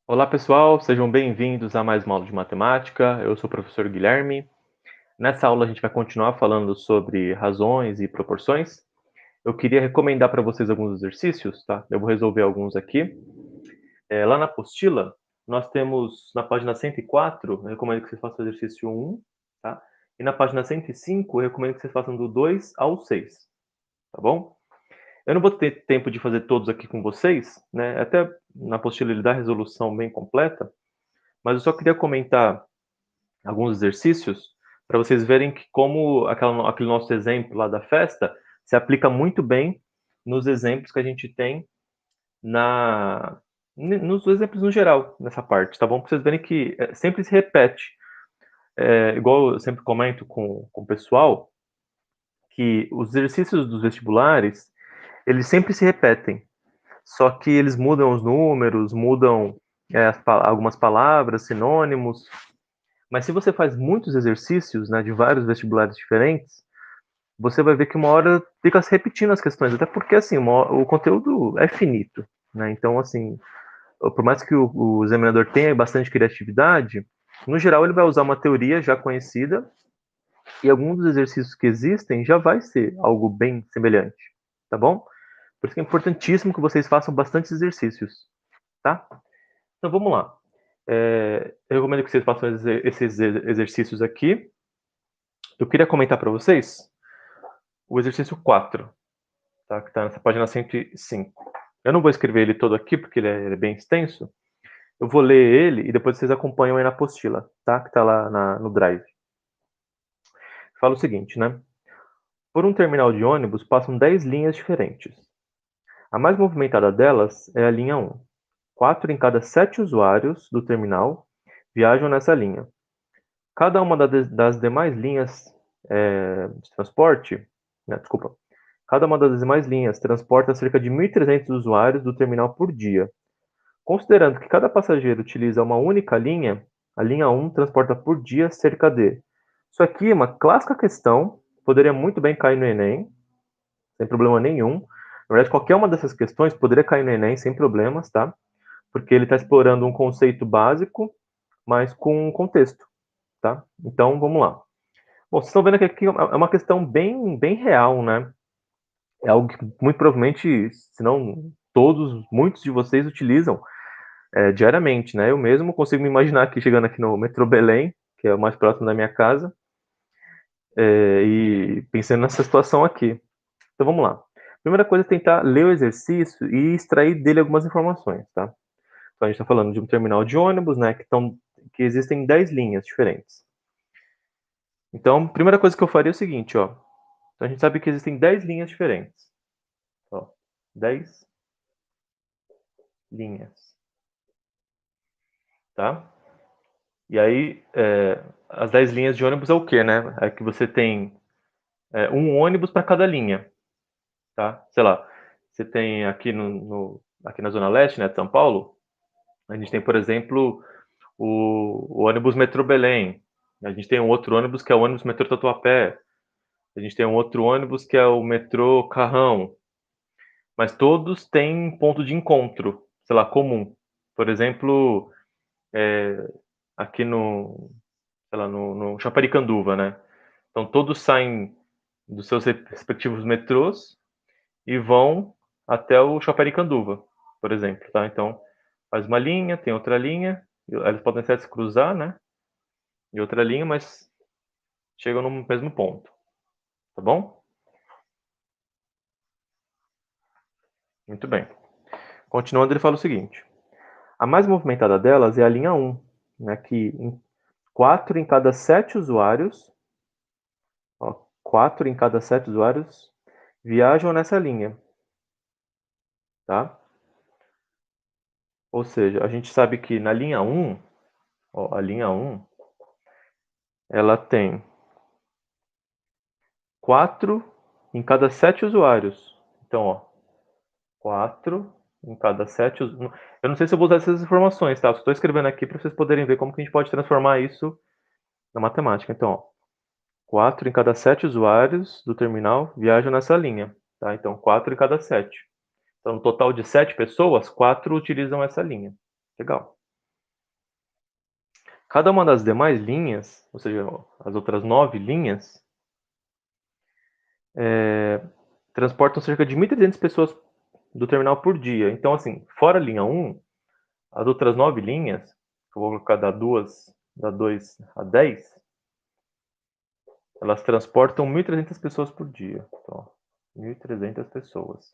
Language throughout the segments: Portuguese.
Olá, pessoal, sejam bem-vindos a mais uma aula de matemática. Eu sou o professor Guilherme. Nessa aula, a gente vai continuar falando sobre razões e proporções. Eu queria recomendar para vocês alguns exercícios, tá? Eu vou resolver alguns aqui. Lá na apostila, nós temos na página 104, eu recomendo que vocês façam o exercício 1, tá? E na página 105, eu recomendo que vocês façam do 2 ao 6, tá bom? Eu não vou ter tempo de fazer todos aqui com vocês, né? Até na apostila ele dá a resolução bem completa, mas eu só queria comentar alguns exercícios para vocês verem que como aquele nosso exemplo lá da festa se aplica muito bem nos exemplos que a gente tem nos exemplos no geral, nessa parte, tá bom? Para vocês verem que sempre se repete. Igual eu sempre comento com o pessoal, que os exercícios dos vestibulares, eles sempre se repetem. Só que eles mudam os números, mudam algumas palavras, sinônimos. Mas se você faz muitos exercícios, né, de vários vestibulares diferentes, você vai ver que uma hora fica se repetindo as questões, até porque assim, o conteúdo é finito, né? Então, assim, por mais que o examinador tenha bastante criatividade, no geral ele vai usar uma teoria já conhecida e alguns dos exercícios que existem já vai ser algo bem semelhante, tá bom? Por isso que é importantíssimo que vocês façam bastante exercícios, tá? Então vamos lá. Eu recomendo que vocês façam esses exercícios aqui. Eu queria comentar para vocês o exercício 4, tá? Que está nessa página 105. Eu não vou escrever ele todo aqui, porque ele é bem extenso. Eu vou ler ele e depois vocês acompanham aí na apostila, tá? Que está lá no Drive. Fala o seguinte, né? Por um terminal de ônibus passam 10 linhas diferentes. A mais movimentada delas é a linha 1. 4 em cada 7 usuários do terminal viajam nessa linha. Cada uma das demais linhas de transporte, né, desculpa, cada uma das demais linhas transporta cerca de 1.300 usuários do terminal por dia. Considerando que cada passageiro utiliza uma única linha, a linha 1 transporta por dia cerca de. Isso aqui é uma clássica questão, poderia muito bem cair no Enem, sem problema nenhum. Na verdade, qualquer uma dessas questões poderia cair no Enem sem problemas, tá? Porque ele está explorando um conceito básico, mas com um contexto, tá? Então, vamos lá. Bom, vocês estão vendo que aqui é uma questão bem real, né? É algo que muito provavelmente, se não todos, muitos de vocês utilizam diariamente, né? Eu mesmo consigo me imaginar aqui chegando aqui no metrô Belém, que é o mais próximo da minha casa, e pensando nessa situação aqui. Então vamos lá. Primeira coisa é tentar ler o exercício e extrair dele algumas informações, tá? Então a gente está falando de um terminal de ônibus, né? Que existem 10 linhas diferentes. Então, a primeira coisa que eu faria é o seguinte, ó. Então, a gente sabe que existem 10 linhas diferentes. Ó, 10 linhas, tá? E aí, as 10 linhas de ônibus é o quê, né? É que você tem um ônibus para cada linha, tá? Sei lá, você tem aqui aqui na Zona Leste, né, de São Paulo, a gente tem, por exemplo, o ônibus metrô Belém. A gente tem um outro ônibus que é o ônibus metrô Tatuapé. A gente tem um outro ônibus que é o metrô Carrão. Mas todos têm ponto de encontro, sei lá, comum. Por exemplo, aqui sei lá, no Chaparicanduva, né? Então todos saem dos seus respectivos metrôs e vão até o Chaparicanduva, por exemplo, tá? Então faz uma linha, tem outra linha, eles podem até se cruzar, né? E outra linha, mas chegam no mesmo ponto, tá bom? Muito bem. Continuando, ele fala o seguinte: a mais movimentada delas é a linha 1, né? Que 4 em cada 7 usuários, ó, 4 em cada 7 usuários viajam nessa linha, tá? Ou seja, a gente sabe que na linha 1, ó, a linha 1, ela tem 4 em cada 7 usuários. Então, ó, 4 em cada 7 usuários. Eu não sei se eu vou usar essas informações, tá? Eu estou escrevendo aqui para vocês poderem ver como que a gente pode transformar isso na matemática. Então, ó, 4 em cada 7 usuários do terminal viajam nessa linha, tá? Então, 4 em cada 7. Então, no total de 7 pessoas, 4 utilizam essa linha. Legal. Cada uma das demais linhas, ou seja, as outras 9 linhas, transportam cerca de 1.300 pessoas do terminal por dia. Então, assim, fora a linha 1, as outras 9 linhas, que eu vou colocar da 2 a 10, elas transportam 1.300 pessoas por dia. Então, 1.300 pessoas,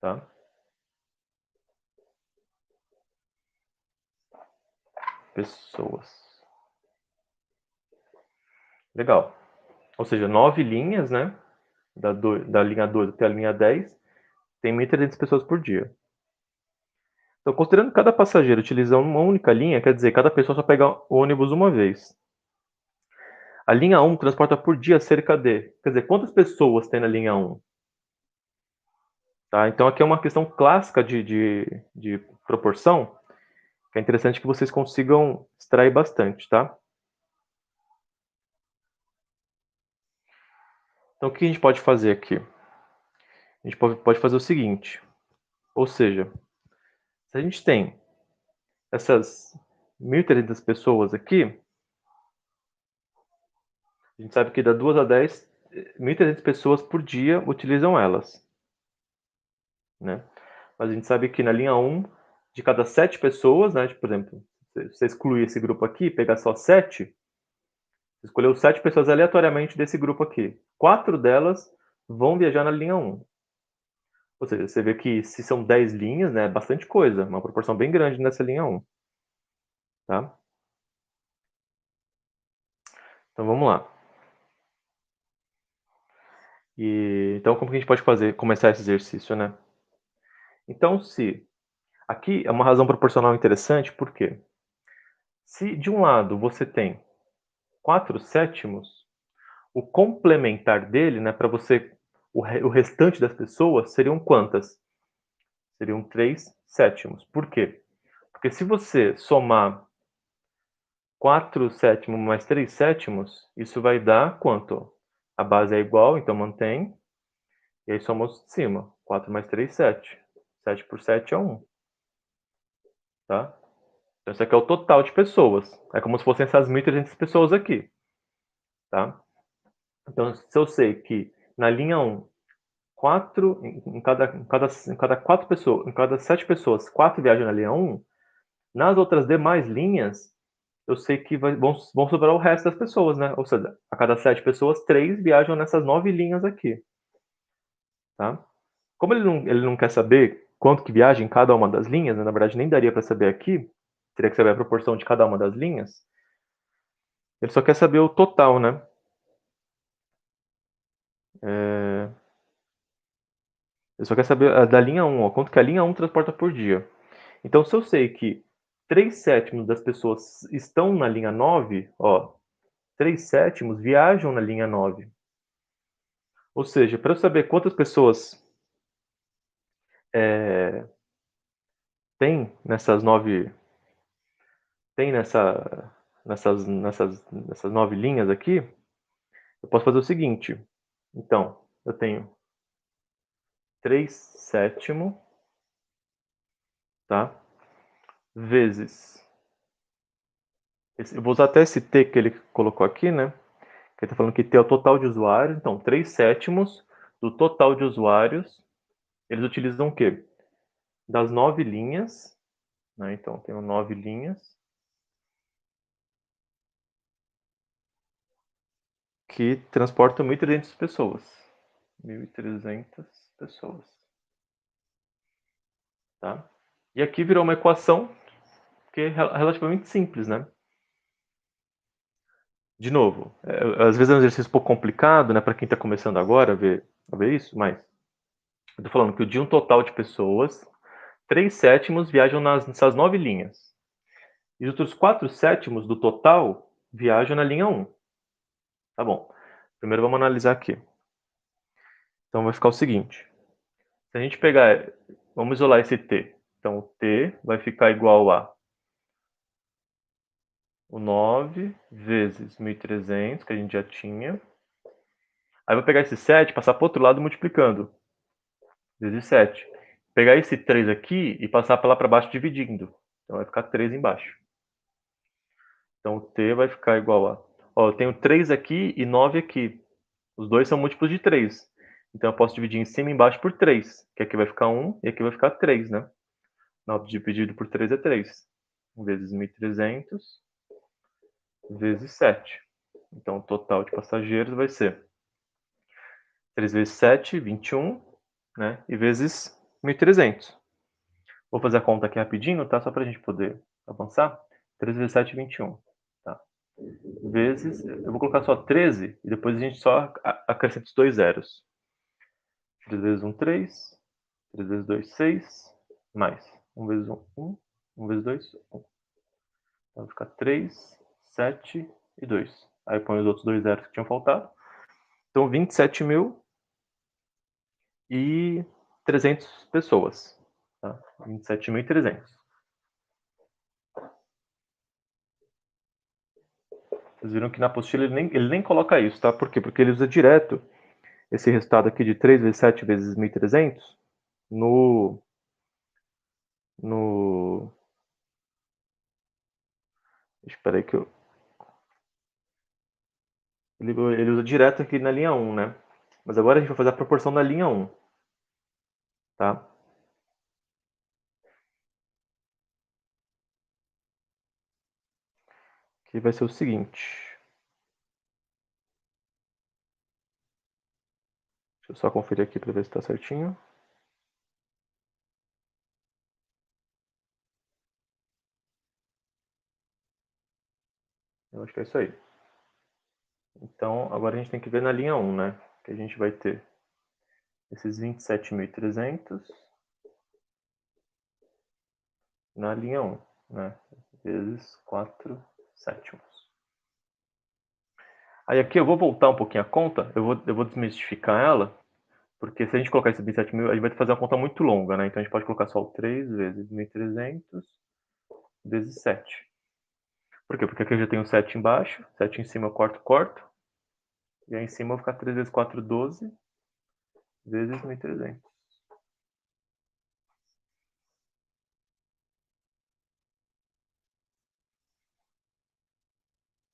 tá? Pessoas. Legal. Ou seja, 9 linhas, né? Da linha 2 até a linha 10, tem 1.300 pessoas por dia. Então, considerando que cada passageiro utiliza uma única linha, quer dizer, cada pessoa só pega o ônibus uma vez. A linha 1 transporta por dia cerca de... Quer dizer, quantas pessoas tem na linha 1? Tá? Então, aqui é uma questão clássica de proporção, que é interessante que vocês consigam extrair bastante, tá? Então, o que a gente pode fazer aqui? A gente pode fazer o seguinte, ou seja, se a gente tem essas 1.300 pessoas aqui, a gente sabe que da 2 a 10, 1.300 pessoas por dia utilizam elas, né? Mas a gente sabe que na linha 1, de cada 7 pessoas, né, por exemplo, se você excluir esse grupo aqui, pegar só 7, você escolheu 7 pessoas aleatoriamente desse grupo aqui. 4 delas vão viajar na linha 1. Ou seja, você vê que se são 10 linhas, né, é bastante coisa, uma proporção bem grande nessa linha 1, tá? Então vamos lá. Então como que a gente pode começar esse exercício, né? Então aqui é uma razão proporcional interessante, porque se de um lado você tem 4 sétimos, o complementar dele, né, para você, o restante das pessoas seriam quantas? Seriam 3 sétimos. Por quê? Porque se você somar 4 sétimos mais 3 sétimos, isso vai dar quanto? A base é igual, então mantém. E aí somos de cima. 4 mais 3, 7. 7 por 7 é 1. Tá? Então, isso aqui é o total de pessoas. É como se fossem essas 1.300 pessoas aqui. Tá? Então, se eu sei que na linha 1, 4, em cada 4 pessoas, em cada 7 pessoas, 4 viajam na linha 1, nas outras demais linhas, eu sei que vão sobrar o resto das pessoas, né? Ou seja, a cada 7 pessoas, 3 viajam nessas 9 linhas aqui. Tá? Como ele não quer saber quanto que viaja em cada uma das linhas, né? Na verdade nem daria para saber aqui, teria que saber a proporção de cada uma das linhas, ele só quer saber o total, né? Ele só quer saber da linha 1, ó, quanto que a linha 1 transporta por dia. Então, se eu sei que 3 sétimos das pessoas estão na linha 9, ó, 3 sétimos viajam na linha 9. Ou seja, para eu saber quantas pessoas tem nessas 9, tem nessas 9 linhas aqui, eu posso fazer o seguinte. Então, eu tenho 3 sétimos, tá? Vezes. Eu vou usar até esse T que ele colocou aqui, né? Que ele está falando que T é o total de usuários. Então, 3 sétimos do total de usuários, eles utilizam o quê? Das 9 linhas, né? Então, tenho 9 linhas que transportam 1.300 pessoas. 1.300 pessoas. Tá? E aqui virou uma equação que é relativamente simples, né? De novo, às vezes é um exercício um pouco complicado, né, para quem está começando agora a ver isso, mas eu tô falando que de um total de pessoas, 3 sétimos viajam nessas 9 linhas. E os outros 4 sétimos do total viajam na linha 1. Tá bom. Primeiro vamos analisar aqui. Então vai ficar o seguinte. Se a gente pegar, vamos isolar esse T. Então o T vai ficar igual a o 9 vezes 1.300, que a gente já tinha. Aí eu vou pegar esse 7 e passar para o outro lado multiplicando. Vezes 7. Pegar esse 3 aqui e passar lá para baixo dividindo. Então vai ficar 3 embaixo. Então, o t vai ficar igual a... Ó, eu tenho 3 aqui e 9 aqui. Os dois são múltiplos de 3. Então, eu posso dividir em cima e embaixo por 3. Que aqui vai ficar 1 e aqui vai ficar 3, né? 9 dividido por 3 é 3. Vezes 1.300 vezes 7. Então, o total de passageiros vai ser 3 vezes 7, 21, né? E vezes 1.300. Vou fazer a conta aqui rapidinho, tá? Só para a gente poder avançar. 3 vezes 7, 21. Tá? Vezes... Eu vou colocar só 13 e depois a gente só acrescenta os dois zeros. 3 vezes 1, 3. 3 vezes 2, 6. Mais 1 vezes 1, 1. 1 vezes 2, 1. Então vai ficar 3, 7 e 2. Aí põe os outros dois zeros que tinham faltado. Então, 27.300 pessoas. Tá? 27.300. Vocês viram que na apostila ele nem coloca isso, tá? Por quê? Porque ele usa direto esse resultado aqui de 3 vezes 7 vezes 1.300 no... Espera aí que eu... Ele usa direto aqui na linha 1, né? Mas agora a gente vai fazer a proporção da linha 1, tá? Que vai ser o seguinte. Deixa eu só conferir aqui para ver se está certinho. Eu acho que é isso aí. Então, agora a gente tem que ver na linha 1, né? Que a gente vai ter esses 27.300 na linha 1, né? Vezes 4 sétimos. Aí aqui eu vou voltar um pouquinho a conta, eu vou desmistificar ela, porque se a gente colocar esse 27.000, a gente vai fazer uma conta muito longa, né? Então a gente pode colocar só o 3 vezes 1.300 vezes 7. Por quê? Porque aqui eu já tenho 7 embaixo, 7 em cima eu corto. E aí em cima vai ficar 3 vezes 4, 12, vezes 1.300.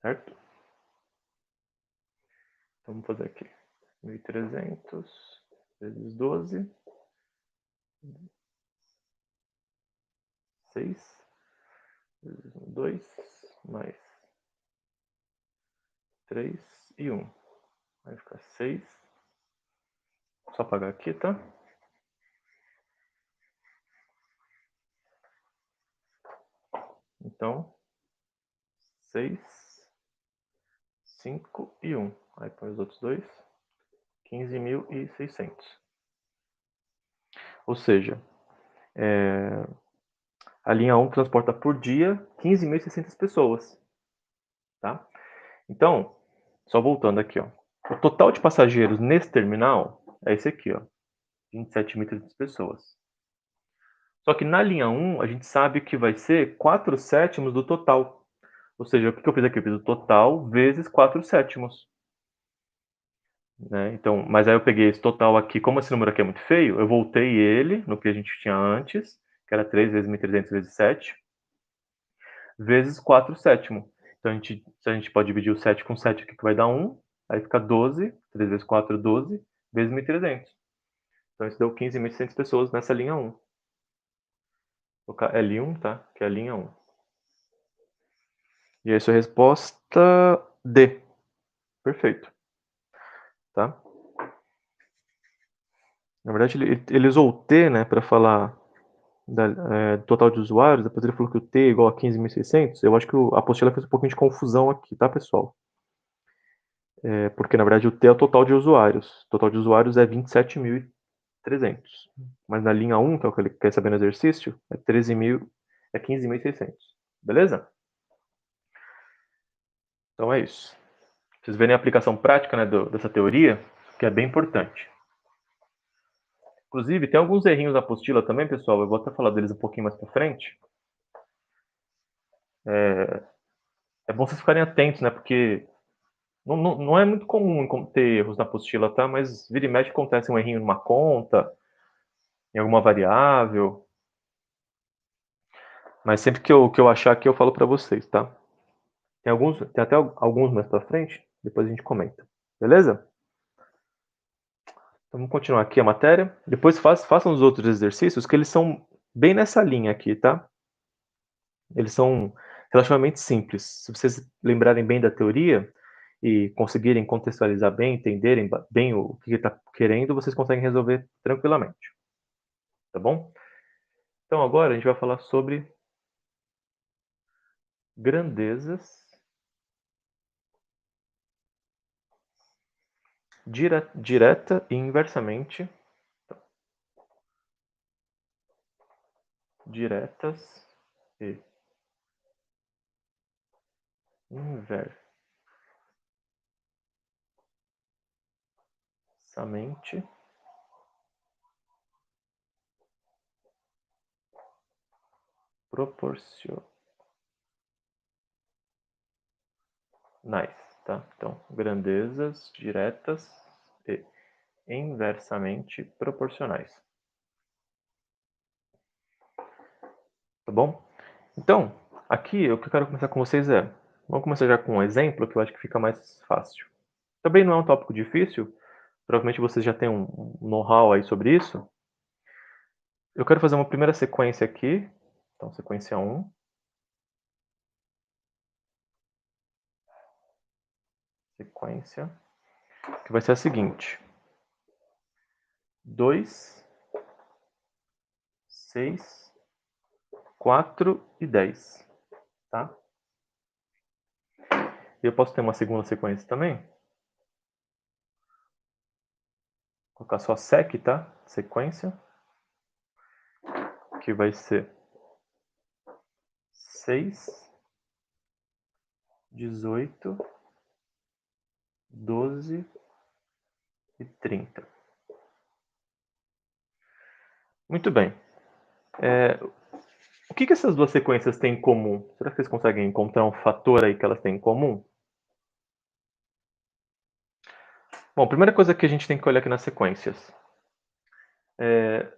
Certo? Então vamos fazer aqui. 1.300 vezes 12, 6, vezes 2, mais 3 e 1. Vai ficar 6. Só apagar aqui, tá? Então, 6, 5 e 1. Aí põe os outros dois. 15.600. Ou seja, a linha 1 transporta por dia 15.600 pessoas. Tá? Então, só voltando aqui, ó. O total de passageiros nesse terminal é esse aqui, ó. 27.300 pessoas. Só que na linha 1, a gente sabe que vai ser 4 sétimos do total. Ou seja, o que eu fiz aqui? Eu fiz o total vezes 4 sétimos. Né? Então, mas aí eu peguei esse total aqui, como esse número aqui é muito feio, eu voltei ele no que a gente tinha antes, que era 3 vezes 1.300 vezes 7, vezes 4 sétimos. Então, a gente pode dividir o 7 com 7 aqui, que vai dar 1, aí fica 12, 3 vezes 4, 12, vezes 1.300. Então, isso deu 15.600 pessoas nessa linha 1. Vou colocar L1, tá? Que é a linha 1. E aí, sua resposta D. Perfeito. Tá? Na verdade, ele usou o T, né, para falar do total de usuários, depois ele falou que o T é igual a 15.600. Eu acho que a apostila fez um pouquinho de confusão aqui, tá, pessoal? Porque, na verdade, o T é o total de usuários. O total de usuários é 27.300. Mas na linha 1, que é o que ele quer saber no exercício, é 15.600. Beleza? Então é isso. Vocês verem a aplicação prática, né, dessa teoria, que é bem importante. Inclusive, tem alguns errinhos na apostila também, pessoal. Eu vou até falar deles um pouquinho mais pra frente. É bom vocês ficarem atentos, né? Porque não é muito comum ter erros na apostila, tá? Mas vira e mexe acontece um errinho numa conta, em alguma variável. Mas sempre que eu achar aqui, eu falo para vocês, tá? Tem até alguns mais pra frente, depois a gente comenta. Beleza? Então vamos continuar aqui a matéria. Depois façam os outros exercícios, que eles são bem nessa linha aqui, tá? Eles são relativamente simples. Se vocês lembrarem bem da teoria e conseguirem contextualizar bem, entenderem bem o que ele está querendo, vocês conseguem resolver tranquilamente. Tá bom? Então agora a gente vai falar sobre grandezas direta e inversamente diretas e inversamente proporcionais, tá? Então, grandezas diretas e inversamente proporcionais. Tá bom? Então, aqui o que eu quero começar com vocês vamos começar já com um exemplo que eu acho que fica mais fácil. Também não é um tópico difícil, provavelmente vocês já têm um know-how aí sobre isso. Eu quero fazer uma primeira sequência aqui, então sequência 1, sequência, que vai ser a seguinte: 2, 6, 4 e 10, tá? E eu posso ter uma segunda sequência também? Vou colocar só sec, tá? Sequência, que vai ser 6, 18, 12 e 30. Muito bem. O que essas duas sequências têm em comum? Será que vocês conseguem encontrar um fator aí que elas têm em comum? Bom, primeira coisa que a gente tem que olhar aqui nas sequências.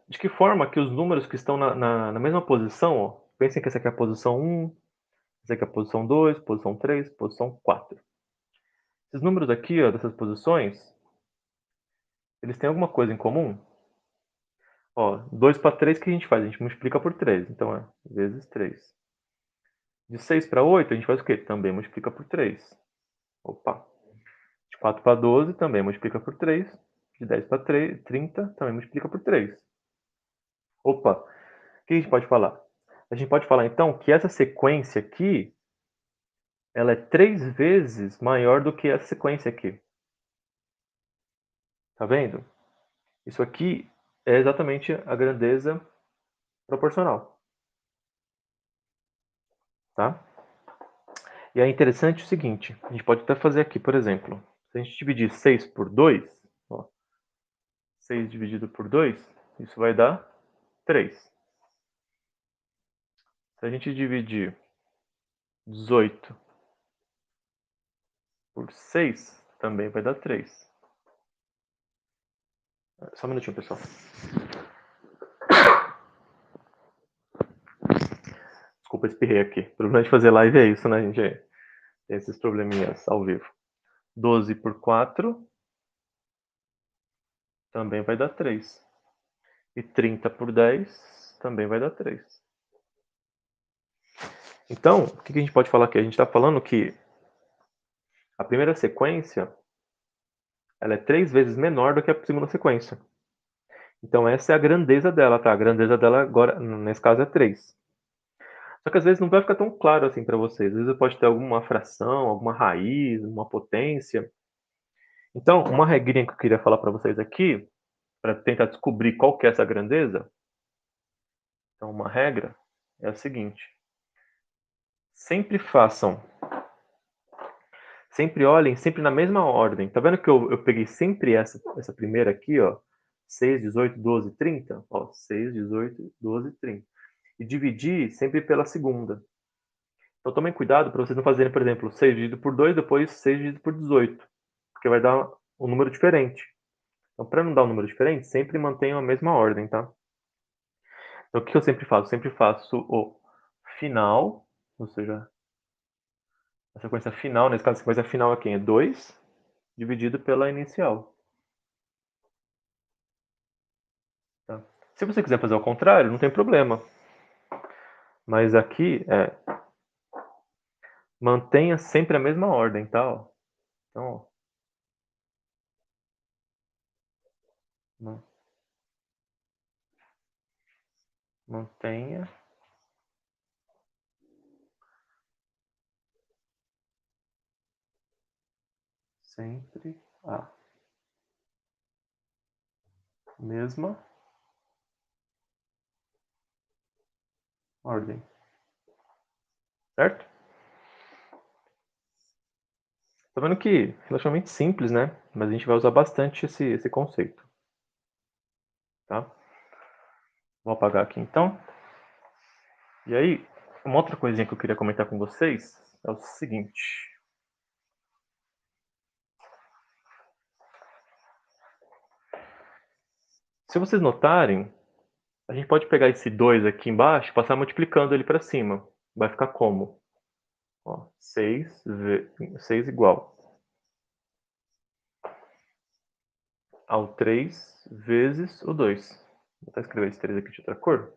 De que forma que os números que estão na mesma posição, ó, pensem que essa aqui é a posição 1, essa aqui é a posição 2, posição 3, posição 4. Esses números aqui, ó, dessas posições, eles têm alguma coisa em comum? Ó, 2 para 3, o que a gente faz? A gente multiplica por 3. Então é vezes 3. De 6 para 8, a gente faz o quê? Também multiplica por 3. Opa. De 4 para 12, também multiplica por 3. De 10 para 30, também multiplica por 3. Opa. O que a gente pode falar? A gente pode falar, então, que essa sequência aqui, ela é 3 vezes maior do que essa sequência aqui. Tá vendo? Isso aqui é exatamente a grandeza proporcional. Tá? E é interessante o seguinte, a gente pode até fazer aqui, por exemplo, se a gente dividir 6 por 2, ó, 6 dividido por 2, isso vai dar 3. Se a gente dividir 18 por 6, também vai dar 3. Só um minutinho, pessoal. Desculpa, espirrei aqui. O problema de fazer live é isso, né, gente? Tem esses probleminhas ao vivo. 12 por 4 também vai dar 3. E 30 por 10 também vai dar 3. Então, o que a gente pode falar aqui? A gente está falando que a primeira sequência ela é 3 vezes menor do que a segunda sequência. Então essa é a grandeza dela, tá? A grandeza dela agora, nesse caso, é 3. Só que às vezes não vai ficar tão claro assim para vocês. Às vezes pode ter alguma fração, alguma raiz, uma potência. Então, uma regrinha que eu queria falar para vocês aqui, para tentar descobrir qual que é essa grandeza, então uma regra é a seguinte: sempre façam, sempre olhem, sempre na mesma ordem. Tá vendo que eu peguei sempre essa primeira aqui, ó, 6, 18, 12, 30? Ó, 6, 18, 12, 30. E dividir sempre pela segunda. Então tomem cuidado para vocês não fazerem, por exemplo, 6 dividido por 2, depois 6 dividido por 18, porque vai dar um número diferente. Então, para não dar um número diferente, sempre mantenham a mesma ordem, tá? Então, o que eu sempre faço? Sempre faço o final, ou seja, A sequência final, nesse caso, a sequência final é quem? É 2 dividido pela inicial. Tá? Se você quiser fazer ao contrário, não tem problema. Mas aqui mantenha sempre a mesma ordem, tá? Ó. Então, ó, mantenha sempre a mesma ordem, certo? Tá vendo que é relativamente simples, né? Mas a gente vai usar bastante esse conceito, tá? Vou apagar aqui então. E aí, uma outra coisinha que eu queria comentar com vocês é o seguinte. Se vocês notarem, a gente pode pegar esse 2 aqui embaixo e passar multiplicando ele para cima. Vai ficar como? Ó, 6 igual ao 3 vezes o 2. Vou até escrever esse 3 aqui de outra cor.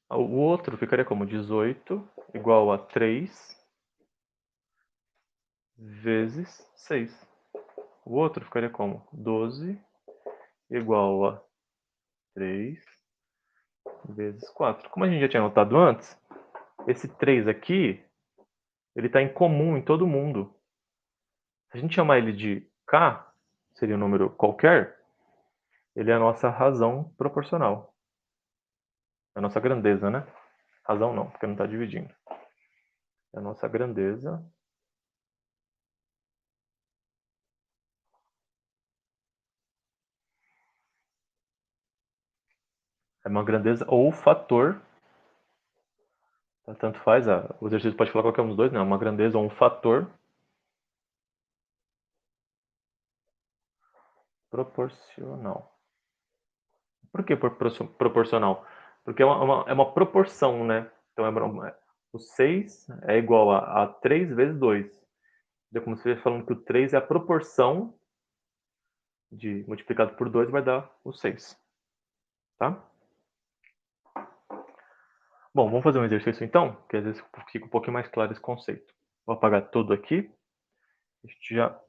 O outro ficaria como 18 igual a 3 vezes 6. O outro ficaria como 12 igual a 3 vezes 4. Como a gente já tinha notado antes, esse 3 aqui, ele está em comum em todo mundo. Se a gente chamar ele de K, seria um número qualquer, ele é a nossa razão proporcional. É a nossa grandeza, né? Razão não, porque não está dividindo. É a nossa grandeza é uma grandeza ou fator, tanto faz, o exercício pode falar qualquer um dos dois, né? Uma grandeza ou um fator proporcional. Por que proporcional? Porque é uma proporção, né? Então, o 6 é igual a 3 vezes 2. É como se estivesse falando que o 3 é a proporção multiplicado por 2 vai dar o 6. Tá? Bom, vamos fazer um exercício então, que às vezes fica um pouquinho mais claro esse conceito. Vou apagar tudo aqui. A gente já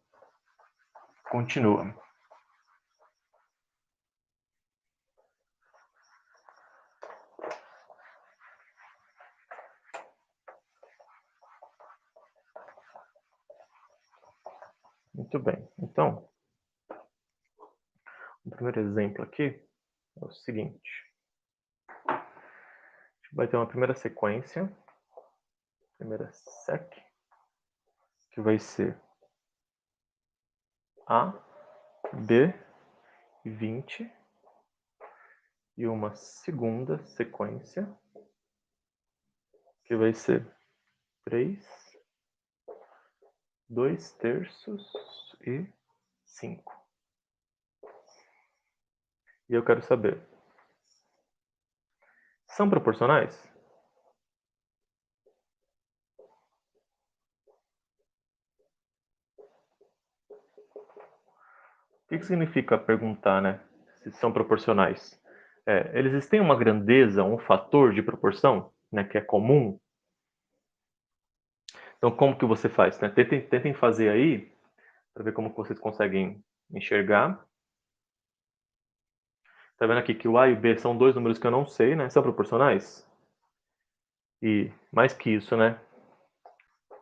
continua. Muito bem. Então, o primeiro exemplo aqui é o seguinte. A gente vai ter uma primeira sequência, primeira sec, que vai ser A, B e 20, e uma segunda sequência, que vai ser 3, 2 terços e 5. E eu quero saber, são proporcionais? O que significa perguntar, né? Se são proporcionais? Eles têm uma grandeza, um fator de proporção, né, que é comum. Então, como que você faz? Né? Tentem fazer aí, para ver como que vocês conseguem enxergar. Tá vendo aqui que o A e o B são dois números que eu não sei, né? São proporcionais? E mais que isso, né?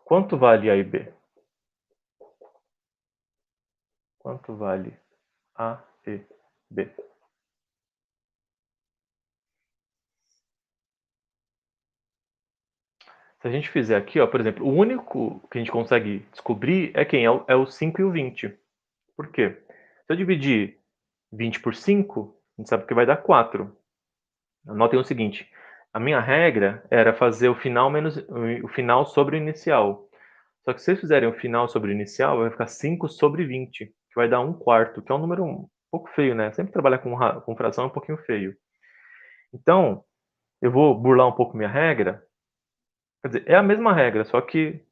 Quanto vale A e B? Quanto vale A e B? Se a gente fizer aqui, ó, por exemplo, o único que a gente consegue descobrir é quem? É o 5 e o 20. Por quê? Se eu dividir 20 por 5, a gente sabe que vai dar 4. Anotem o seguinte, a minha regra era fazer o final sobre o inicial. Só que se vocês fizerem o final sobre o inicial, vai ficar 5 sobre 20, que vai dar 1/4, que é um número um pouco feio, né? Sempre trabalhar com fração é um pouquinho feio. Então, eu vou burlar um pouco minha regra, quer dizer, é a mesma regra, só que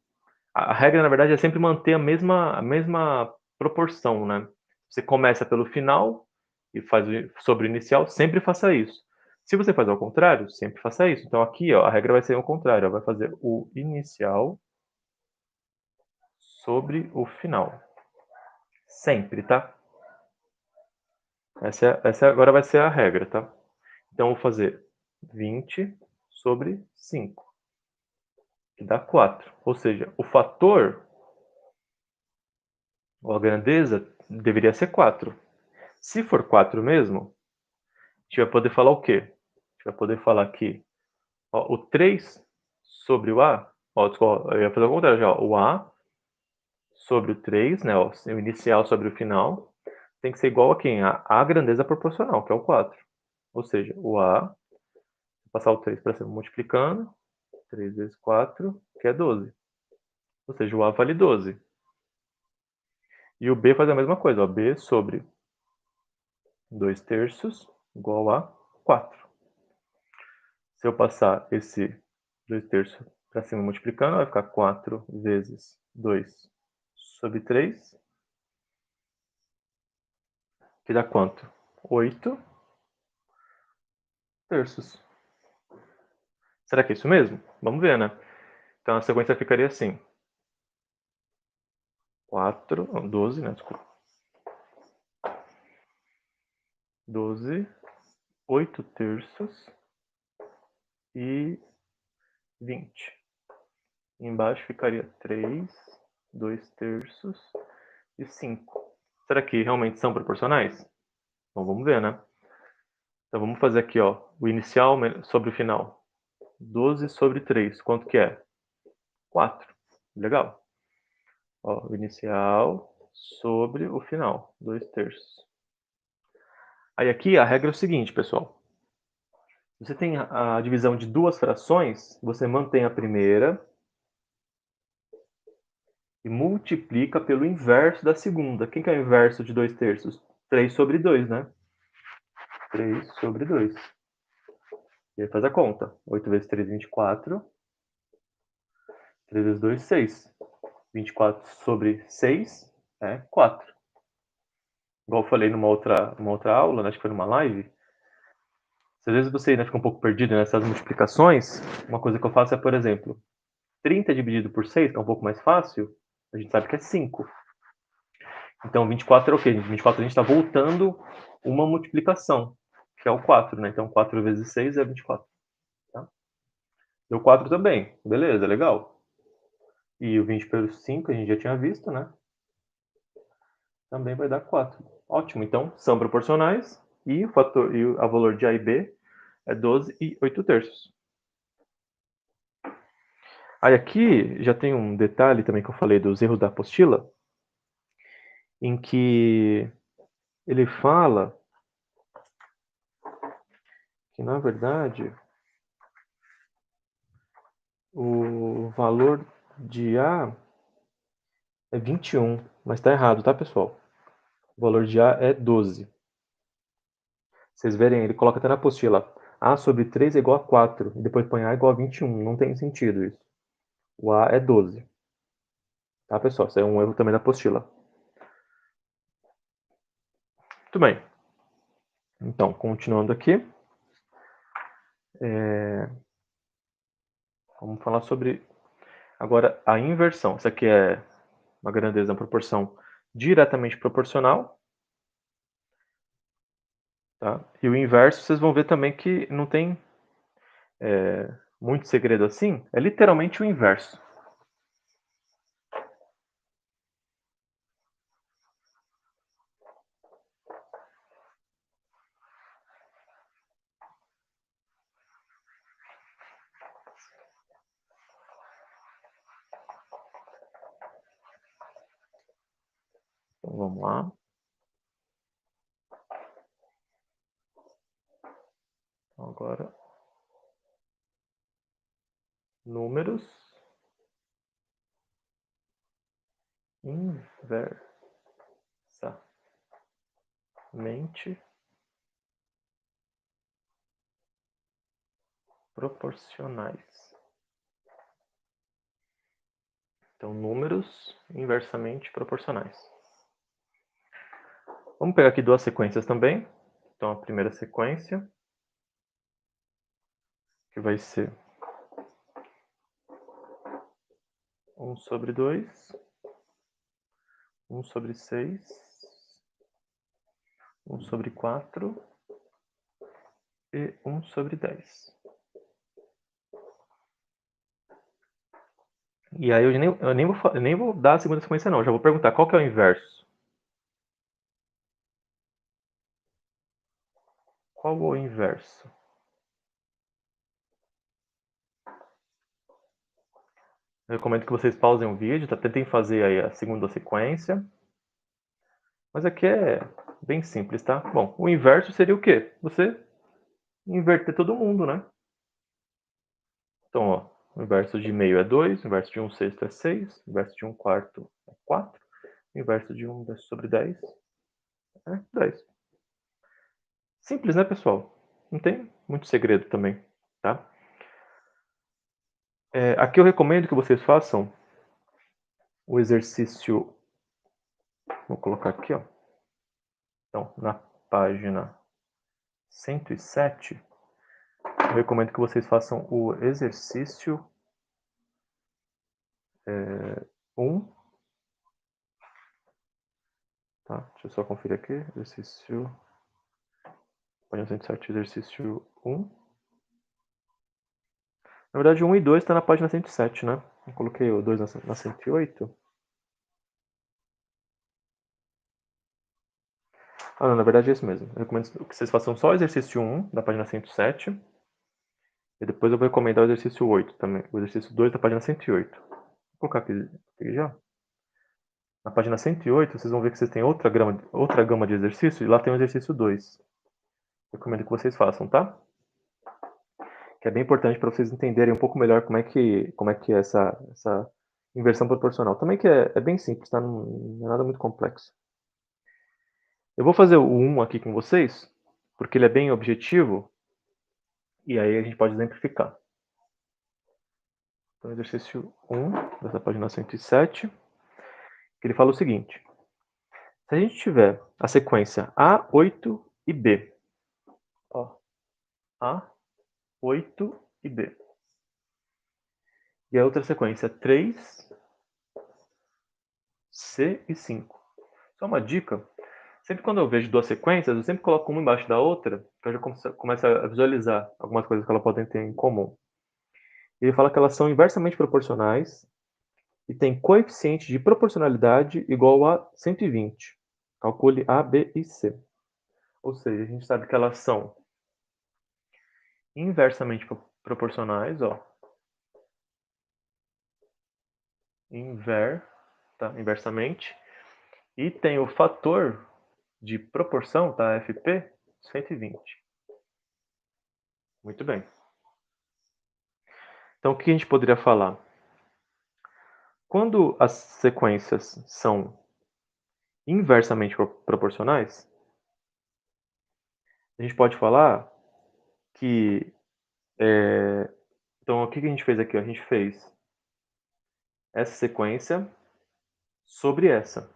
a regra, na verdade, é sempre manter a mesma proporção, né. Você começa pelo final e faz sobre o inicial, sempre faça isso. Se você faz ao contrário, sempre faça isso. Então aqui, ó, a regra vai ser ao contrário, ó, vai fazer o inicial sobre o final, sempre, tá. Essa agora vai ser a regra, tá. Então eu vou fazer 20 sobre 5, que dá 4. Ou seja, o fator, ou a grandeza, deveria ser 4. Se for 4 mesmo, a gente vai poder falar o quê? A gente vai poder falar que, ó, o 3 sobre o A, ó, desculpa, eu ia fazer o contrário já, ó, o A sobre o 3, né, ó, o inicial sobre o final, tem que ser igual a quem? A grandeza proporcional, que é o 4. Ou seja, o A, vou passar o 3 para cima multiplicando, 3 vezes 4, que é 12. Ou seja, o A vale 12. E o B faz a mesma coisa, ó, B sobre 2 terços igual a 4. Se eu passar esse 2 terços para cima multiplicando, vai ficar 4 vezes 2 sobre 3, que dá quanto? 8 terços. Será que é isso mesmo? Vamos ver, né? Então a sequência ficaria assim: 4, não, 12, né? Desculpa. 12, 8 terços e 20. Embaixo ficaria 3, 2 terços e 5. Será que realmente são proporcionais? Então vamos ver, né? Então vamos fazer aqui, ó, o inicial sobre o final. 12 sobre 3, quanto que é? 4. Legal. Ó, o inicial sobre o final, 2 terços. Aí aqui a regra é o seguinte, pessoal. Você tem a divisão de duas frações, você mantém a primeira e multiplica pelo inverso da segunda. Quem que é o inverso de 2 terços? 3 sobre 2, né? 3 sobre 2. E aí faz a conta. 8 vezes 3, 24. 3 vezes 2, 6. 24 sobre 6 é 4. Igual eu falei numa outra aula, né, acho que foi numa live. Se às vezes você ainda fica um pouco perdido nessas multiplicações, uma coisa que eu faço é, por exemplo, 30 dividido por 6, que é um pouco mais fácil, a gente sabe que é 5. Então 24 é o quê? 24 a gente está voltando uma multiplicação, que é o 4, né? Então 4 vezes 6 é 24. Tá? Deu 4 também. Beleza, legal. E o 20 pelo 5 a gente já tinha visto, né? Também vai dar 4. Ótimo, então são proporcionais e o fator e a valor de A e B é 12 e 8 terços. Aí aqui já tem um detalhe também que eu falei dos erros da apostila, em que ele fala que, na verdade, o valor de A é 21, mas está errado, tá, pessoal? O valor de A é 12. Vocês verem, ele coloca até na apostila, A sobre 3 é igual a 4, e depois põe A igual a 21. Não tem sentido isso. O A é 12. Tá, pessoal? Isso é um erro também da apostila. Muito bem. Então, continuando aqui. Vamos falar sobre agora a inversão. Isso aqui é uma grandeza, uma proporção diretamente proporcional. Tá? E o inverso, vocês vão ver também que não tem muito segredo assim. É literalmente o inverso. Então vamos lá. Então, agora, números inversamente proporcionais. Então, números inversamente proporcionais. Vamos pegar aqui duas sequências também. Então, a primeira sequência, que vai ser 1 sobre 2, 1 sobre 6, 1 sobre 4 e 1 sobre 10. E aí eu nem vou dar a segunda sequência não, eu já vou perguntar qual que é o inverso. Qual o inverso? Eu recomendo que vocês pausem o vídeo, tentem fazer aí a segunda sequência. Mas aqui é bem simples, tá? Bom, o inverso seria o quê? Você inverter todo mundo, né? Então, ó, o inverso de meio é 2, o inverso de 1/6 é 6, o inverso de 1/4 é 4, o inverso de 1 sobre 10 é 10. Simples, né, pessoal? Não tem muito segredo também, tá? Aqui eu recomendo que vocês façam o exercício. Vou colocar aqui, ó. Então, na página 107, eu recomendo que vocês façam o exercício 1. Tá? Deixa eu só conferir aqui. Exercício. Página 107, exercício 1. Na verdade, 1 e 2 está na página 107, né? Eu coloquei o 2 na 108. Ah, não, na verdade é isso mesmo. Eu recomendo que vocês façam só o exercício 1 da página 107. E depois eu vou recomendar o exercício 8 também. O exercício 2 da página 108. Vou colocar aqui já. Na página 108, vocês vão ver que vocês têm outra gama de exercícios. E lá tem o exercício 2. Recomendo que vocês façam, tá? Que é bem importante para vocês entenderem um pouco melhor como é que é essa inversão proporcional. Também que é bem simples, tá? Não é nada muito complexo. Eu vou fazer o 1 aqui com vocês, porque ele é bem objetivo, e aí a gente pode exemplificar. Então, exercício 1, dessa página 107, que ele fala o seguinte. Se a gente tiver a sequência A, 8 e B, ó, A, 8 e B, e a outra sequência 3, C e 5. Só uma dica, sempre quando eu vejo duas sequências, eu sempre coloco uma embaixo da outra, para eu já começar a visualizar algumas coisas que elas podem ter em comum. Ele fala que elas são inversamente proporcionais e tem coeficiente de proporcionalidade igual a 120. Calcule A, B e C. Ou seja, a gente sabe que elas são inversamente proporcionais, ó. Inversamente. E tem o fator de proporção, tá? FP, 120. Muito bem. Então, o que a gente poderia falar? Quando as sequências são inversamente proporcionais, a gente pode falar que... Então, o que a gente fez aqui? A gente fez essa sequência sobre essa.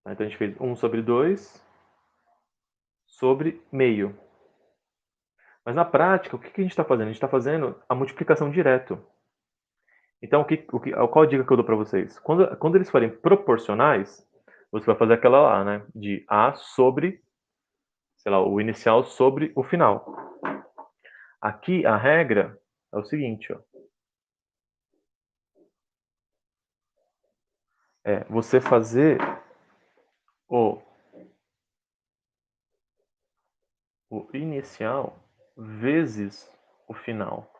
Então, a gente fez 1 sobre 2 sobre meio. Mas na prática, o que a gente está fazendo? A gente está fazendo a multiplicação direto. Então, qual a dica que eu dou para vocês? Quando eles forem proporcionais, você vai fazer aquela lá, né? De A sobre, sei lá, o inicial sobre o final. Aqui, a regra é o seguinte, ó. É você fazer o inicial vezes o final.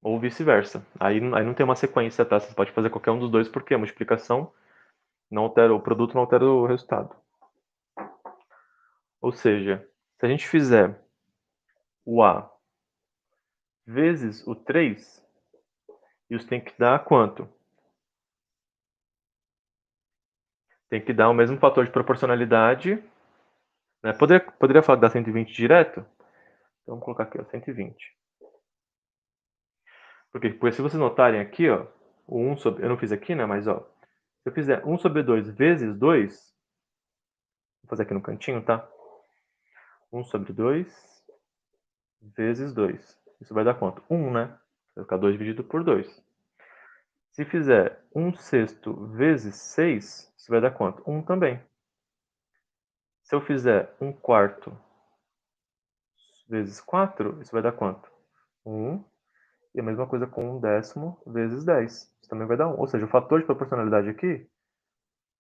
Ou vice-versa. Aí não tem uma sequência, tá? Você pode fazer qualquer um dos dois, porque a multiplicação não altera o produto, não altera o resultado. Ou seja, se a gente fizer o A vezes o 3, isso tem que dar quanto? Tem que dar o mesmo fator de proporcionalidade. Né? Poderia falar que dá 120 direto? Então, vamos colocar aqui, ó, 120. Por quê? Porque se vocês notarem aqui, ó, o 1 sobre... Eu não fiz aqui, né? Mas, ó, se eu fizer 1 sobre 2 vezes 2, vou fazer aqui no cantinho, tá? 1 sobre 2 vezes 2. Isso vai dar quanto? 1, né? Vai ficar 2 dividido por 2. Se fizer 1 sexto vezes 6, isso vai dar quanto? 1 também. Se eu fizer 1 quarto vezes 4, isso vai dar quanto? 1. E a mesma coisa com 1 décimo vezes 10. Isso também vai dar 1. Ou seja, o fator de proporcionalidade aqui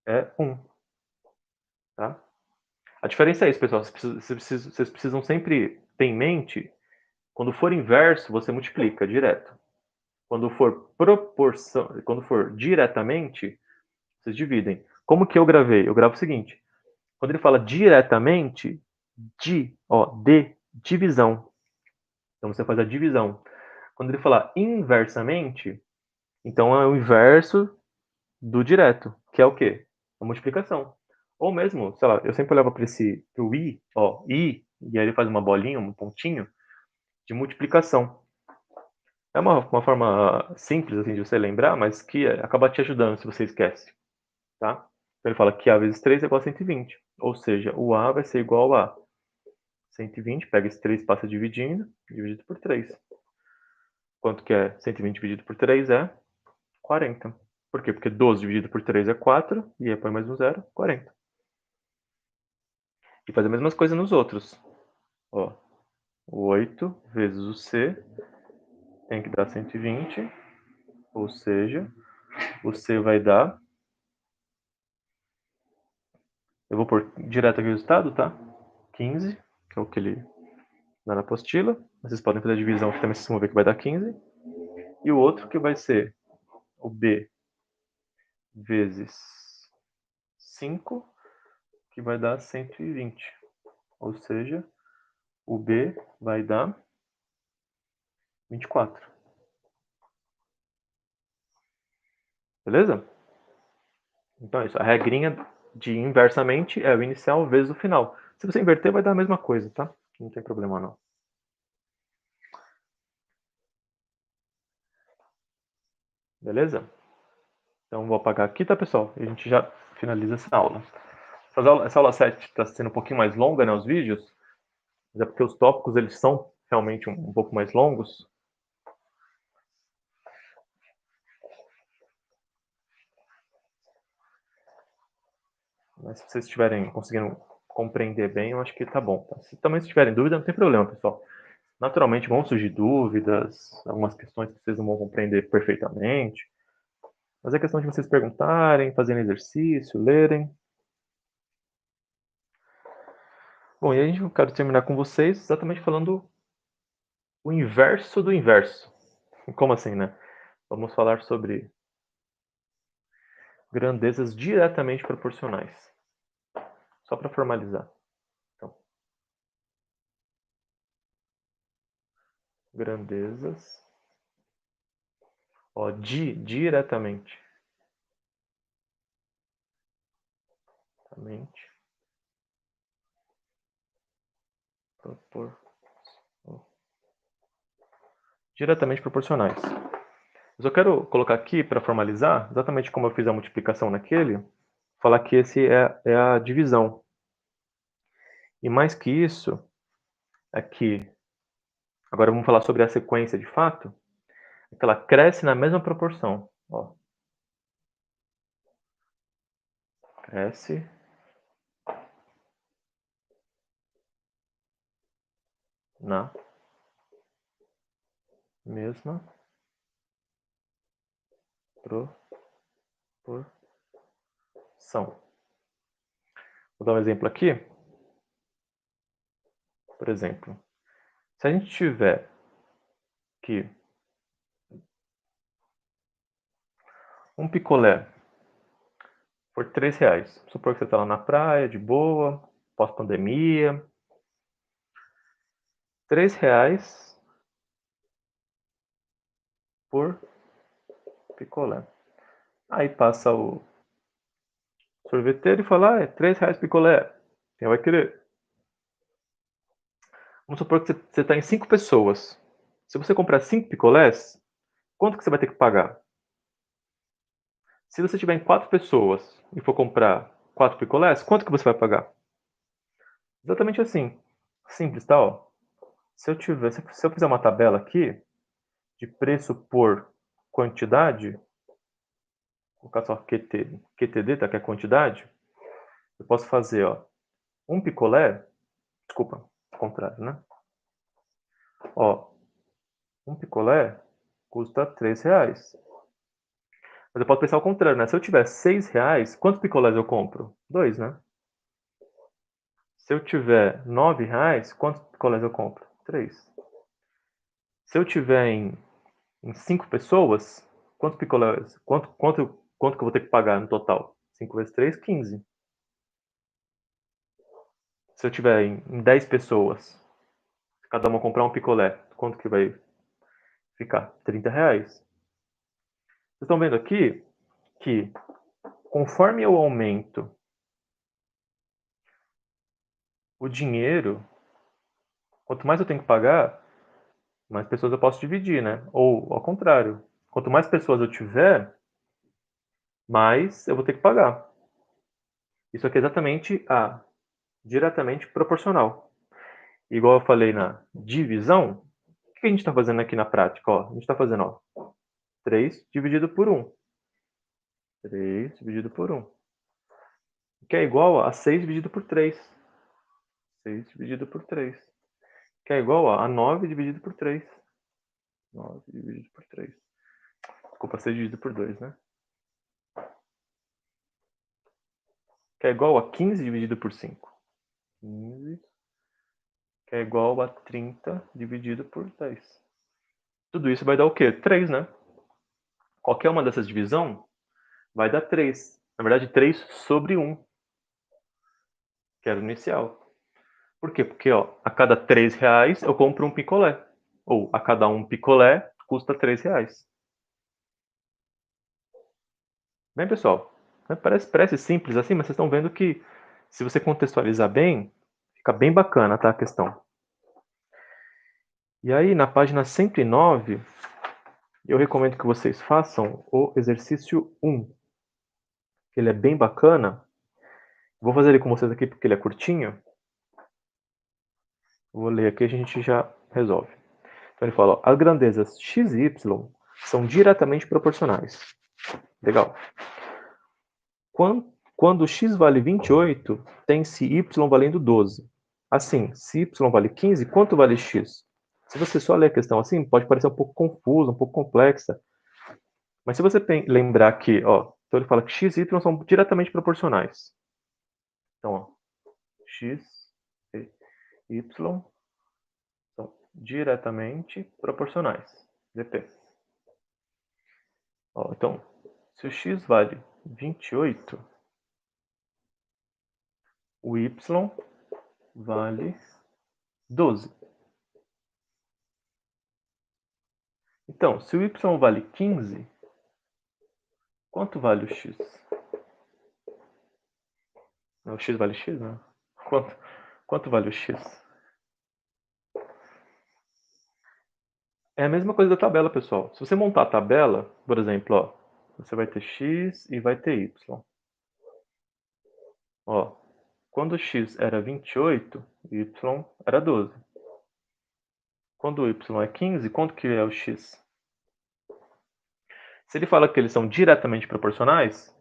é 1. Tá? A diferença é isso, pessoal. Vocês precisam sempre ter em mente, quando for inverso, você multiplica direto. Quando for diretamente, vocês dividem. Como que eu gravei? Eu gravo o seguinte. Quando ele fala diretamente, divisão. Então você faz a divisão. Quando ele falar inversamente, então é o inverso do direto, que é o quê? A multiplicação. Ou mesmo, sei lá, eu sempre olhava para o i, ó, i, e aí ele faz uma bolinha, um pontinho, de multiplicação. É uma forma simples assim de você lembrar, mas que acaba te ajudando se você esquece, tá? Então ele fala que a vezes 3 é igual a 120, ou seja, o a vai ser igual a 120, pega esse 3, passa dividindo, dividido por 3. Quanto que é 120 dividido por 3 é 40. Por quê? Porque 12 dividido por 3 é 4, e aí põe mais um zero, 40. E faz a mesma coisa nos outros. Ó, 8 vezes o C tem que dar 120, ou seja, o C vai dar... Eu vou pôr direto aqui o resultado, tá? 15, que é o que ele dá na apostila. Vocês podem fazer a divisão que também vocês vão ver que vai dar 15. E o outro que vai ser o B vezes 5, que vai dar 120. Ou seja, o B vai dar 24. Beleza? Então é isso. A regrinha de inversamente é o inicial vezes o final. Se você inverter, vai dar a mesma coisa, tá? Não tem problema não. Beleza? Então vou apagar aqui, tá, pessoal? E a gente já finaliza essa aula. Essa aula 7 está sendo um pouquinho mais longa, né, os vídeos, mas é porque os tópicos eles são realmente um pouco mais longos. Mas se vocês estiverem conseguindo compreender bem, eu acho que tá bom. Tá? Se também tiverem dúvida, não tem problema, pessoal. Naturalmente vão surgir dúvidas, algumas questões que vocês não vão compreender perfeitamente. Mas é questão de vocês perguntarem, fazerem exercício, lerem. Bom, e aí eu quero terminar com vocês exatamente falando o inverso do inverso. Como assim, né? Vamos falar sobre grandezas diretamente proporcionais. Só para formalizar. Então, grandezas, ó, diretamente. Propor, diretamente proporcionais. Eu só quero colocar aqui para formalizar, exatamente como eu fiz a multiplicação naquele, falar que esse é a divisão. E mais que isso, é que, agora vamos falar sobre a sequência de fato, é que ela cresce na mesma proporção. Ó. Cresce na mesma proporção. Vou dar um exemplo aqui. Por exemplo, se a gente tiver que um picolé por R$3, supor que você está lá na praia, de boa, pós-pandemia, R$3 por picolé. Aí passa o sorveteiro e fala, é R$3 picolé. Quem vai querer? Vamos supor que você está em 5 pessoas. Se você comprar 5 picolés, quanto que você vai ter que pagar? Se você tiver em 4 pessoas e for comprar 4 picolés, quanto que você vai pagar? Exatamente assim. Simples, tá? Ó. Se eu fizer uma tabela aqui de preço por quantidade, vou colocar só QTD, tá? Que é quantidade. Eu posso fazer, ó, um picolé, desculpa, ao contrário, né? Ó, um picolé custa R$ 3. Mas eu posso pensar ao contrário, né? Se eu tiver R$ 6, quantos picolés eu compro? 2, né? Se eu tiver R$ 9, quantos picolés eu compro? 3. Se eu tiver em 5 pessoas, quantos picolés? Quanto que eu vou ter que pagar no total? 5 vezes 3, 15. Se eu tiver em 10 pessoas, cada uma comprar um picolé, quanto que vai ficar? R$ 30. Vocês estão vendo aqui que conforme eu aumento o dinheiro, quanto mais eu tenho que pagar, mais pessoas eu posso dividir, né? Ou ao contrário, quanto mais pessoas eu tiver, mais eu vou ter que pagar. Isso aqui é exatamente diretamente proporcional. Igual eu falei na divisão, o que a gente está fazendo aqui na prática? Ó, a gente está fazendo, ó, 3 dividido por 1. 3 dividido por 1. Que é igual a 6 dividido por 3. 6 dividido por 3. Que é igual a 9 dividido por 3. 9 dividido por 3. Desculpa, 6 dividido por 2, né? Que é igual a 15 dividido por 5. 15, que é igual a 30 dividido por 10. Tudo isso vai dar o quê? 3, né? Qualquer uma dessas divisões vai dar 3. Na verdade, 3 sobre 1, que era o inicial. Por quê? Porque ó, a cada R$ 3 eu compro um picolé. Ou a cada um picolé custa R$ 3. Bem, pessoal, parece simples assim, mas vocês estão vendo que se você contextualizar bem, fica bem bacana, tá, a questão. E aí, na página 109, eu recomendo que vocês façam o exercício 1, que ele é bem bacana. Vou fazer ele com vocês aqui porque ele é curtinho. Vou ler aqui e a gente já resolve. Então ele fala, ó, as grandezas x e y são diretamente proporcionais. Legal. Quando x vale 28, tem-se y valendo 12. Assim, se y vale 15, quanto vale x? Se você só ler a questão assim, pode parecer um pouco confusa, um pouco complexa. Mas se você lembrar que, ó, então ele fala que x e y são diretamente proporcionais. Então, ó, x e y são diretamente proporcionais. DP. Ó, então, se o x vale 28, o y vale 12. Então, se o y vale 15, quanto vale o x? Não, o x vale x, né? Quanto vale o x? É a mesma coisa da tabela, pessoal. Se você montar a tabela, por exemplo, ó, você vai ter x e vai ter y. Ó, quando o x era 28, y era 12. Quando o y é 15, quanto que é o x? Se ele fala que eles são diretamente proporcionais,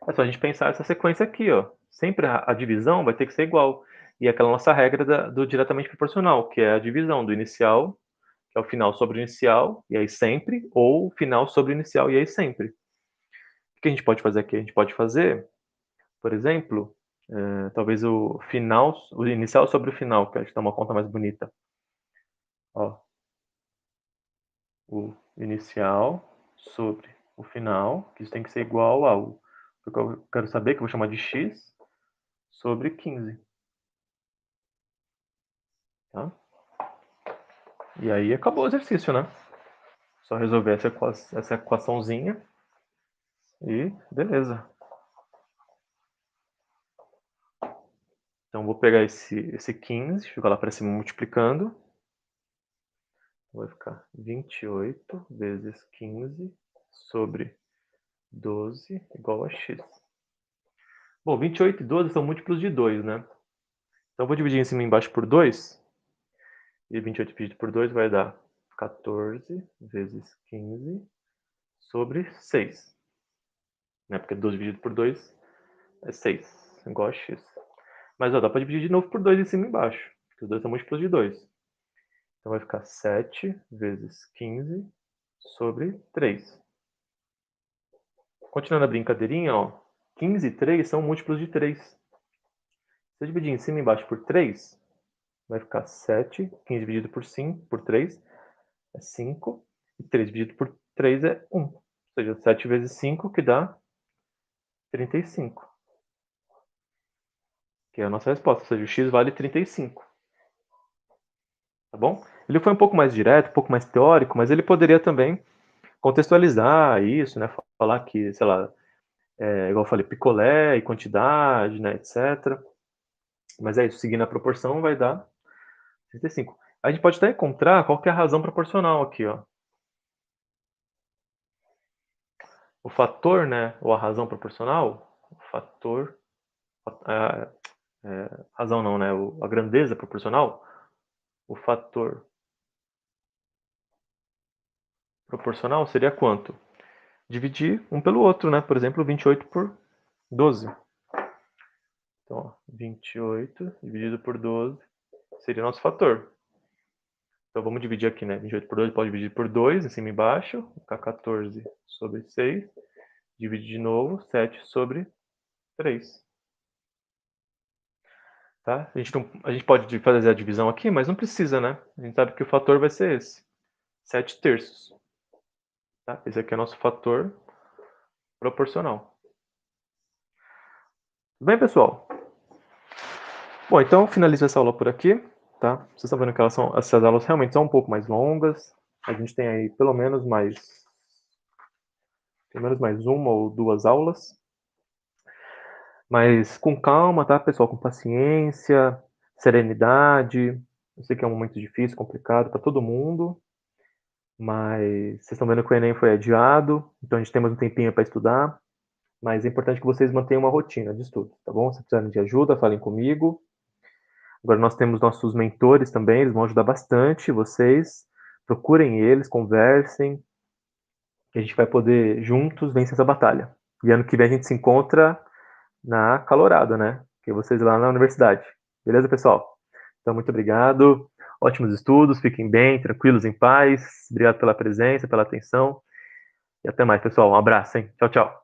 é só a gente pensar essa sequência aqui, ó. Sempre a divisão vai ter que ser igual. E aquela nossa regra do diretamente proporcional, que é a divisão do inicial, que é o final sobre o inicial, e aí sempre, ou final sobre o inicial, e aí sempre. O que a gente pode fazer aqui? A gente pode fazer, por exemplo, talvez o inicial sobre o final, que acho que dá uma conta mais bonita. Ó, o inicial sobre o final, que isso tem que ser igual ao que eu quero saber, que eu vou chamar de x, sobre 15. Tá? E aí acabou o exercício, né? Só resolver essa equaçãozinha e beleza. Então, vou pegar esse 15, jogar lá para cima multiplicando. Vai ficar 28 vezes 15 sobre 12 igual a x. Bom, 28 e 12 são múltiplos de 2, né? Então, vou dividir em cima e embaixo por 2. E 28 dividido por 2 vai dar 14 vezes 15 sobre 6. Né? Porque 12 dividido por 2 é 6, igual a x. Mas ó, dá para dividir de novo por 2 em cima e embaixo, porque os dois são múltiplos de 2. Então vai ficar 7 vezes 15 sobre 3. Continuando a brincadeirinha, ó, 15 e 3 são múltiplos de 3. Se eu dividir em cima e embaixo por 3, vai ficar 7. 15 dividido por 5, por 3, é 5. E 3 dividido por 3 é 1. Ou seja, 7 vezes 5, que dá 35. Que é a nossa resposta. Ou seja, o x vale 35. Tá bom? Ele foi um pouco mais direto, um pouco mais teórico, mas ele poderia também contextualizar isso, né? Falar que, sei lá, igual eu falei, picolé e quantidade, né, etc. Mas é isso, seguindo a proporção vai dar 35. A gente pode até encontrar qual que é a razão proporcional aqui, ó. O fator, né, ou a razão proporcional, o fator, razão não, né, a grandeza proporcional, o fator proporcional seria quanto? Dividir um pelo outro, né? Por exemplo, 28 por 12. Então, ó, 28 dividido por 12 seria o nosso fator. Então, vamos dividir aqui, né? 28 por 12 pode dividir por 2, em cima e embaixo. Vai ficar 14 sobre 6. Divide de novo, 7 sobre 3. Tá? A gente pode fazer a divisão aqui, mas não precisa, né? A gente sabe que o fator vai ser esse. 7 terços. Tá? Esse aqui é o nosso fator proporcional. Tudo bem, pessoal? Bom, então finalizo essa aula por aqui. Tá? Vocês estão vendo que essas aulas realmente são um pouco mais longas. A gente tem aí pelo menos mais uma ou duas aulas. Mas com calma, tá, pessoal? Com paciência, serenidade. Eu sei que é um momento difícil, complicado para todo mundo. Mas vocês estão vendo que o Enem foi adiado, então a gente tem mais um tempinho para estudar. Mas é importante que vocês mantenham uma rotina de estudo, tá bom? Se precisarem de ajuda, falem comigo. Agora nós temos nossos mentores também, eles vão ajudar bastante vocês. Procurem eles, conversem, que a gente vai poder juntos vencer essa batalha. E ano que vem a gente se encontra na Calorada, né? Que é vocês lá na universidade. Beleza, pessoal? Então, muito obrigado. Ótimos estudos, fiquem bem, tranquilos, em paz. Obrigado pela presença, pela atenção. E até mais, pessoal. Um abraço, hein? Tchau, tchau.